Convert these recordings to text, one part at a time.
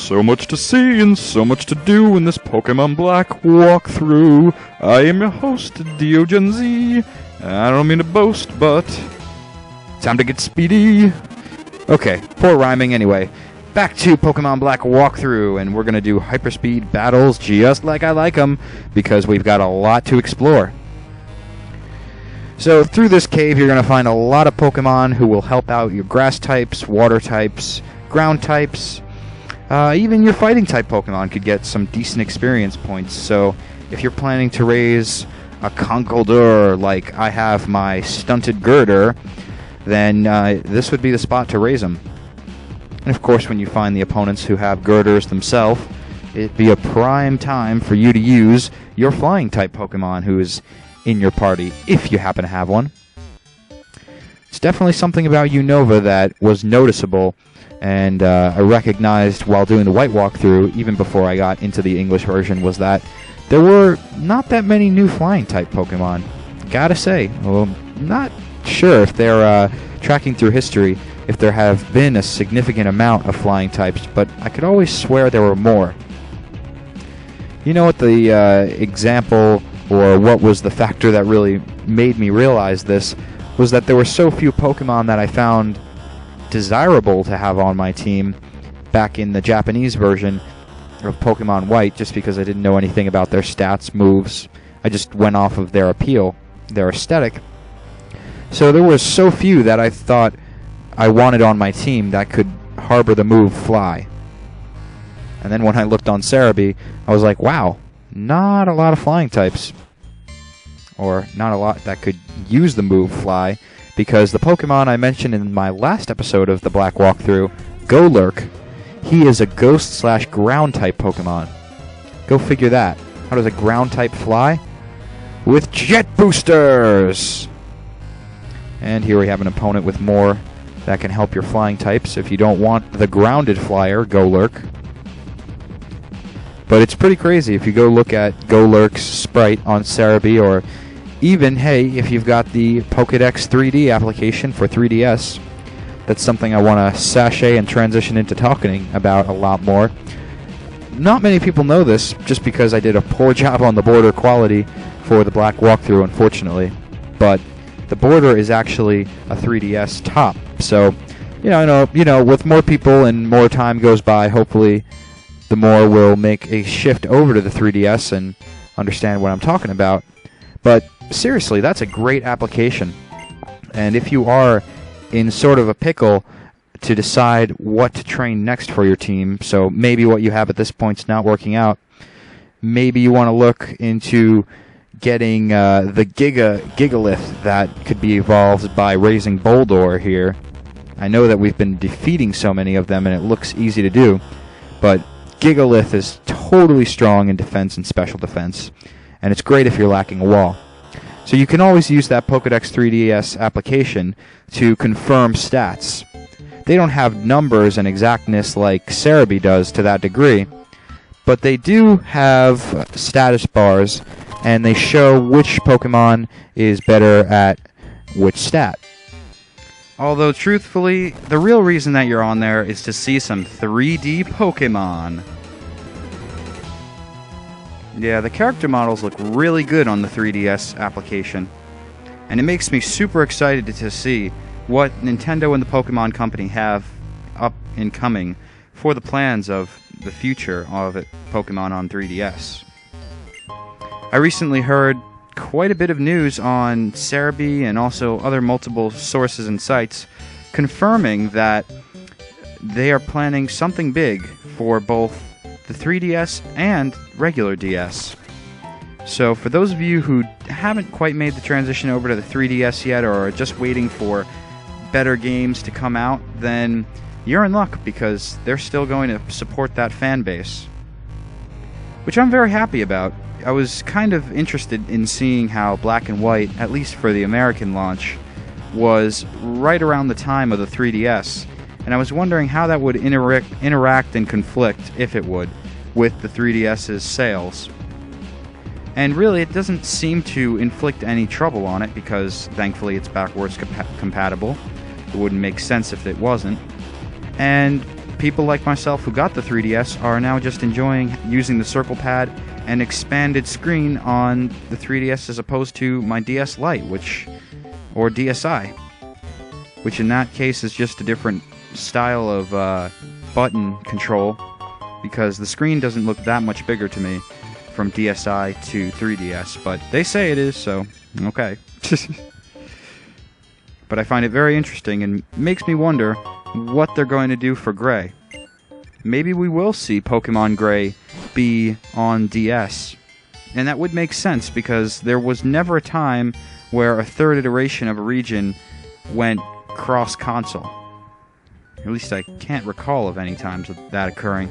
so much to see and so much to do in this Pokemon Black walkthrough. I am your host, DeoGenZ. I don't mean to boast, but time to get speedy. Okay, poor rhyming anyway. Back to Pokemon Black walkthrough, and we're going to do hyperspeed battles just like I like them, because we've got a lot to explore. So through this cave, you're going to find a lot of Pokemon who will help out your grass types, water types, ground types. Even your fighting type Pokemon could get some decent experience points. So if you're planning to raise a Conkeldurr like I have my stunted Girder, then this would be the spot to raise them. And of course, when you find the opponents who have Girders themselves, it'd be a prime time for you to use your flying type Pokemon who is in your party, if you happen to have one. It's definitely something about Unova that was noticeable, and I recognized while doing the white walkthrough, even before I got into the English version, was that there were not that many new flying type Pokemon. Gotta say, well, not sure if they're tracking through history if there have been a significant amount of flying types, but I could always swear there were more. You know what the example, or what was the factor that really made me realize this, was that there were so few Pokemon that I found desirable to have on my team back in the Japanese version of Pokemon White, just because I didn't know anything about their stats, moves. I just went off of their appeal, their aesthetic. So there were so few that I thought I wanted on my team that could harbor the move Fly. And then when I looked on Cerebi, I was like, wow, not a lot of flying types. Or not a lot that could use the move Fly, because the Pokemon I mentioned in my last episode of the Black Walkthrough, Golurk, he is a ghost/ground type Pokemon. Go figure that. How does a ground type fly? With jet boosters! And here we have an opponent with more that can help your flying types if you don't want the grounded flyer, Golurk. But it's pretty crazy if you go look at Golurk's sprite on Cerebi, or even, hey, if you've got the Pokédex 3D application for 3DS. That's something I want to sashay and transition into talking about a lot more. Not many people know this, just because I did a poor job on the border quality for the Black walkthrough, unfortunately. But the border is actually a 3DS top, so you know, with more people and more time goes by, hopefully the more will make a shift over to the 3DS and understand what I'm talking about. But seriously, that's a great application. And if you are in sort of a pickle to decide what to train next for your team, so maybe what you have at this point's not working out, maybe you want to look into getting the Gigalith that could be evolved by raising Boldore here. I know that we've been defeating so many of them and it looks easy to do, but Gigalith is totally strong in defense and special defense, and it's great if you're lacking a wall. So you can always use that Pokédex 3DS application to confirm stats. They don't have numbers and exactness like Cerebi does to that degree, but they do have status bars, and they show which Pokemon is better at which stat. Although, truthfully, the real reason that you're on there is to see some 3D Pokemon. Yeah, the character models look really good on the 3DS application. And it makes me super excited to see what Nintendo and the Pokemon Company have up and coming for the plans of the future of Pokemon on 3DS. I recently heard quite a bit of news on Cerebi and also other multiple sources and sites confirming that they are planning something big for both the 3DS and regular DS. So for those of you who haven't quite made the transition over to the 3DS yet, or are just waiting for better games to come out, then you're in luck, because they're still going to support that fan base, which I'm very happy about. I was kind of interested in seeing how Black and White, at least for the American launch, was right around the time of the 3DS, and I was wondering how that would interact and conflict, if it would, with the 3DS's sales. And really, it doesn't seem to inflict any trouble on it, because thankfully it's backwards compatible. It wouldn't make sense if it wasn't. And people like myself who got the 3DS are now just enjoying using the circle pad and expanded screen on the 3DS as opposed to my DS Lite, or DSi, which in that case is just a different style of button control, because the screen doesn't look that much bigger to me from DSi to 3DS, but they say it is, so okay. But I find it very interesting and makes me wonder what they're going to do for Gray. Maybe we will see Pokemon Gray be on DS. And that would make sense, because there was never a time where a third iteration of a region went cross-console. At least I can't recall of any times of that occurring.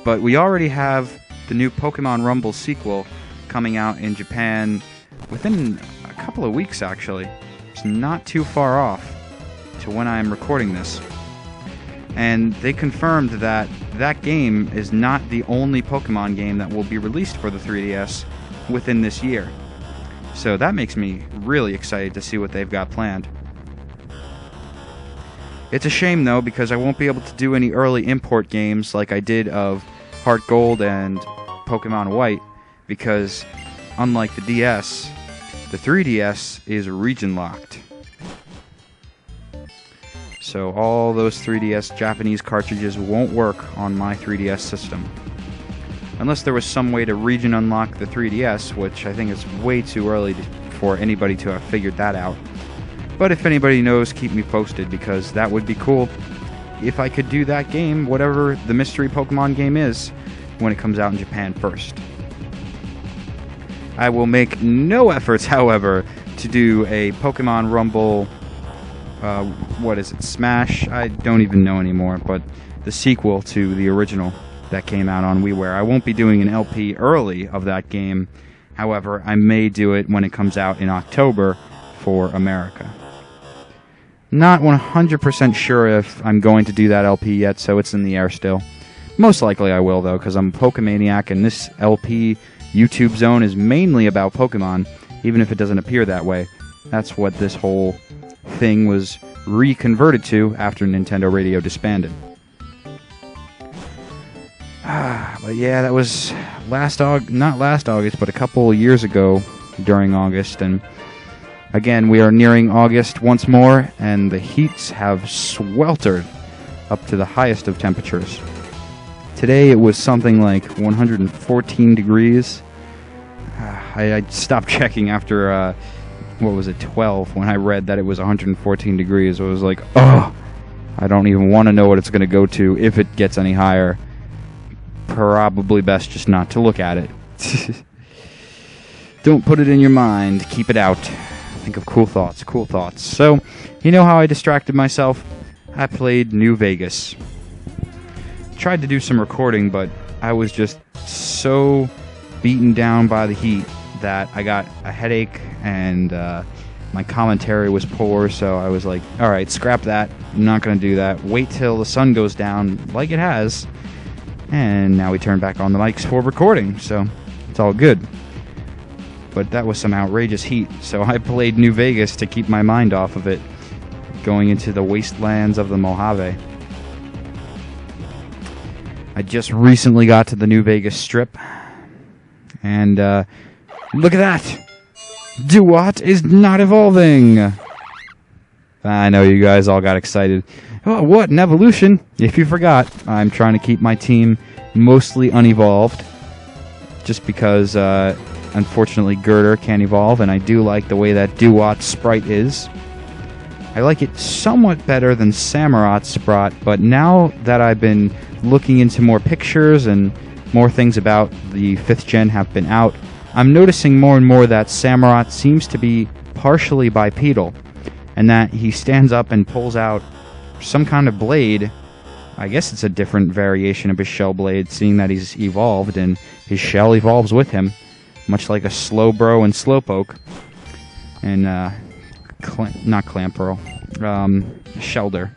But we already have the new Pokemon Rumble sequel coming out in Japan within a couple of weeks, actually. It's not too far off to when I am recording this. And they confirmed that that game is not the only Pokemon game that will be released for the 3DS within this year. So that makes me really excited to see what they've got planned. It's a shame, though, because I won't be able to do any early import games like I did of Heart Gold and Pokemon White, because unlike the DS, the 3DS is region locked. So all those 3DS Japanese cartridges won't work on my 3DS system. Unless there was some way to region unlock the 3DS, which I think is way too early for anybody to have figured that out. But if anybody knows, keep me posted, because that would be cool if I could do that game, whatever the mystery Pokemon game is, when it comes out in Japan first. I will make no efforts, however, to do a Pokemon Rumble, what is it, Smash? I don't even know anymore, but the sequel to the original that came out on WiiWare. I won't be doing an LP early of that game. However, I may do it when it comes out in October for America. Not 100% sure if I'm going to do that LP yet, so it's in the air still. Most likely I will, though, because I'm a Pokemaniac, and this LP YouTube zone is mainly about Pokemon, even if it doesn't appear that way. That's what this whole thing was reconverted to after Nintendo Radio disbanded. But yeah, that was not last August, but a couple years ago during August, and again, we are nearing August once more, and the heats have sweltered up to the highest of temperatures. Today it was something like 114 degrees. I stopped checking after, 12, when I read that it was 114 degrees. I was like, oh, I don't even want to know what it's going to go to if it gets any higher. Probably best just not to look at it. Don't put it in your mind. Keep it out. Think of cool thoughts. So, you know how I distracted myself? I played New Vegas. Tried to do some recording, but I was just so beaten down by the heat that I got a headache, and my commentary was poor, so I was like, alright, scrap that. I'm not going to do that. Wait till the sun goes down, like it has. And now we turn back on the mics for recording, so it's all good. But that was some outrageous heat, so I played New Vegas to keep my mind off of it, going into the wastelands of the Mojave. I just recently got to the New Vegas Strip, and look at that! Duat is not evolving! I know you guys all got excited. Oh, what an evolution! If you forgot, I'm trying to keep my team mostly unevolved, just because, unfortunately, Girder can't evolve, and I do like the way that Duat's sprite is. I like it somewhat better than Samurot's sprite, but now that I've been looking into more pictures and more things about the 5th gen have been out, I'm noticing more and more that Samurott seems to be partially bipedal, and that he stands up and pulls out some kind of blade. I guess it's a different variation of his shell blade, seeing that he's evolved, and his shell evolves with him, much like a Slowbro and Slowpoke. And, not Clamperl, Shelder.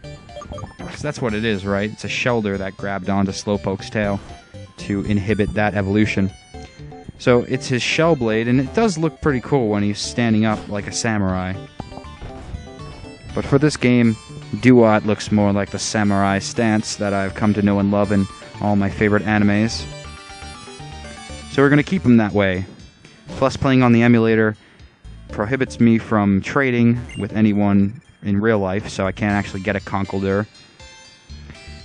Because that's what it is, right? It's a Shelder that grabbed onto Slowpoke's tail to inhibit that evolution. So it's his shell blade, and it does look pretty cool when he's standing up like a samurai. But for this game, Duat looks more like the samurai stance that I've come to know and love in all my favorite animes. So we're going to keep him that way. Plus, playing on the emulator prohibits me from trading with anyone in real life, so I can't actually get a Conkeldurr.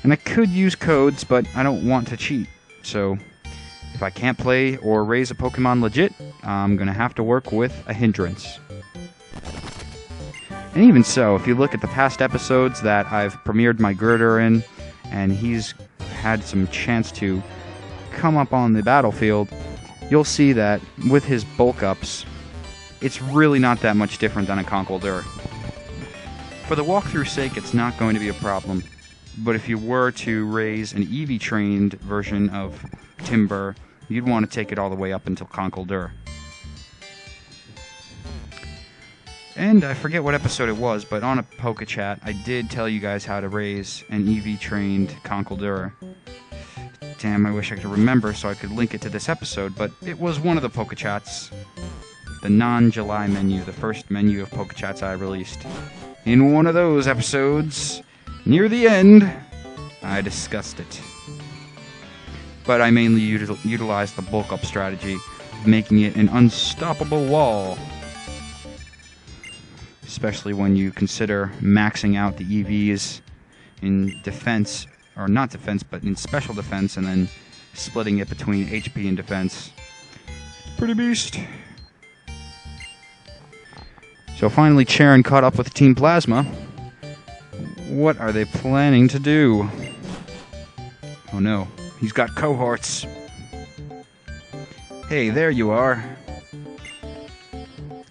And I could use codes, but I don't want to cheat. So if I can't play or raise a Pokemon legit, I'm going to have to work with a hindrance. And even so, if you look at the past episodes that I've premiered my Girder in, and he's had some chance to come up on the battlefield, you'll see that with his bulk ups, it's really not that much different than a Conkeldurr. For the walkthrough sake, it's not going to be a problem. But if you were to raise an EV-trained version of Timburr, you'd want to take it all the way up until Conkeldurr. And I forget what episode it was, but on a PokeChat, I did tell you guys how to raise an EV-trained Conkeldurr. Damn, I wish I could remember so I could link it to this episode, but it was one of the PokeChats. The non-July menu, the first menu of PokeChats I released. In one of those episodes, near the end, I discussed it. But I mainly utilized the bulk-up strategy, making it an unstoppable wall. Especially when you consider maxing out the EVs in defense, or not defense, but in special defense, and then splitting it between HP and defense. Pretty beast. So finally, Cheren caught up with Team Plasma. What are they planning to do? Oh no, he's got cohorts. Hey, there you are.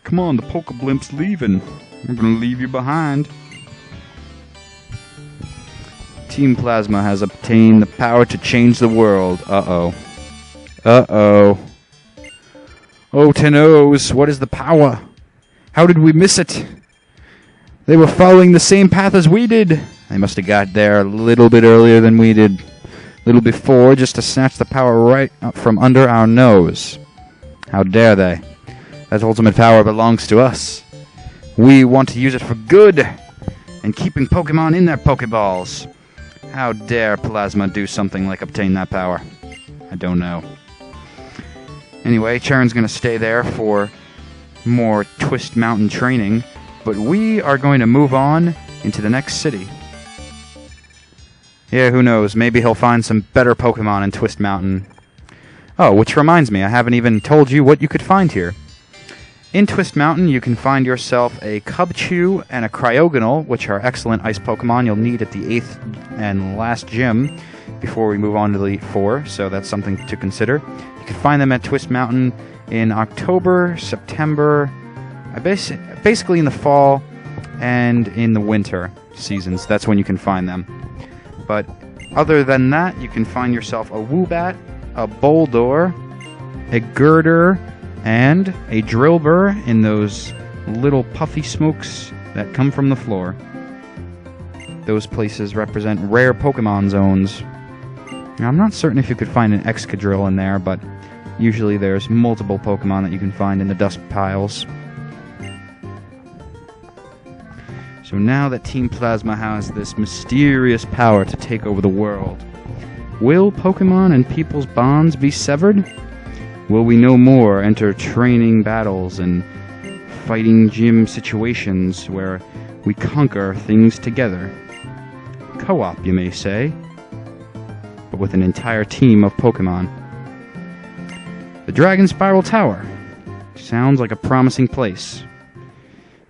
Come on, the Pokeblimp's leaving. We're gonna leave you behind. Team Plasma has obtained the power to change the world. Uh-oh. Uh-oh. Oh, Tenos, what is the power? How did we miss it? They were following the same path as we did. They must have got there a little bit earlier than we did. A little before, just to snatch the power right up from under our nose. How dare they? That ultimate power belongs to us. We want to use it for good, and keeping Pokemon in their Pokeballs. How dare Plasma do something like obtain that power? I don't know. Anyway, Cheren's going to stay there for more Twist Mountain training, but we are going to move on into the next city. Yeah, who knows, maybe he'll find some better Pokemon in Twist Mountain. Oh, which reminds me, I haven't even told you what you could find here. In Twist Mountain, you can find yourself a Cubchoo and a Cryogonal, which are excellent ice Pokemon you'll need at the 8th and last gym before we move on to the Elite Four, so that's something to consider. You can find them at Twist Mountain in October, September, basically in the fall and in the winter seasons. That's when you can find them. But other than that, you can find yourself a Woobat, a Boldore, a Girder, and a Drillbur in those little puffy smokes that come from the floor. Those places represent rare Pokemon zones. Now, I'm not certain if you could find an Excadrill in there, but usually there's multiple Pokemon that you can find in the dust piles. So now that Team Plasma has this mysterious power to take over the world, will Pokemon and people's bonds be severed? Will we no more enter training battles and fighting gym situations where we conquer things together? Co-op, you may say, but with an entire team of Pokemon. The Dragon Spiral Tower sounds like a promising place,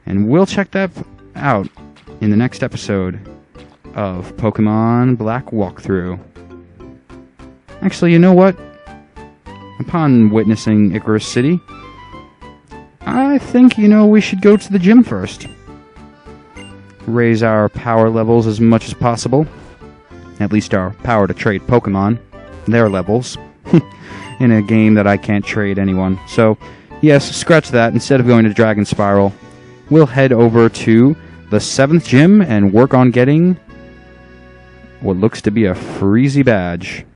and we'll check that out in the next episode of Pokemon Black Walkthrough. Actually, you know what? Upon witnessing Icarus City, I think, we should go to the gym first. Raise our power levels as much as possible. At least our power to trade Pokemon. Their levels. In a game that I can't trade anyone. So, yes, scratch that. Instead of going to Dragon Spiral, we'll head over to the 7th gym and work on getting what looks to be a Freezy badge.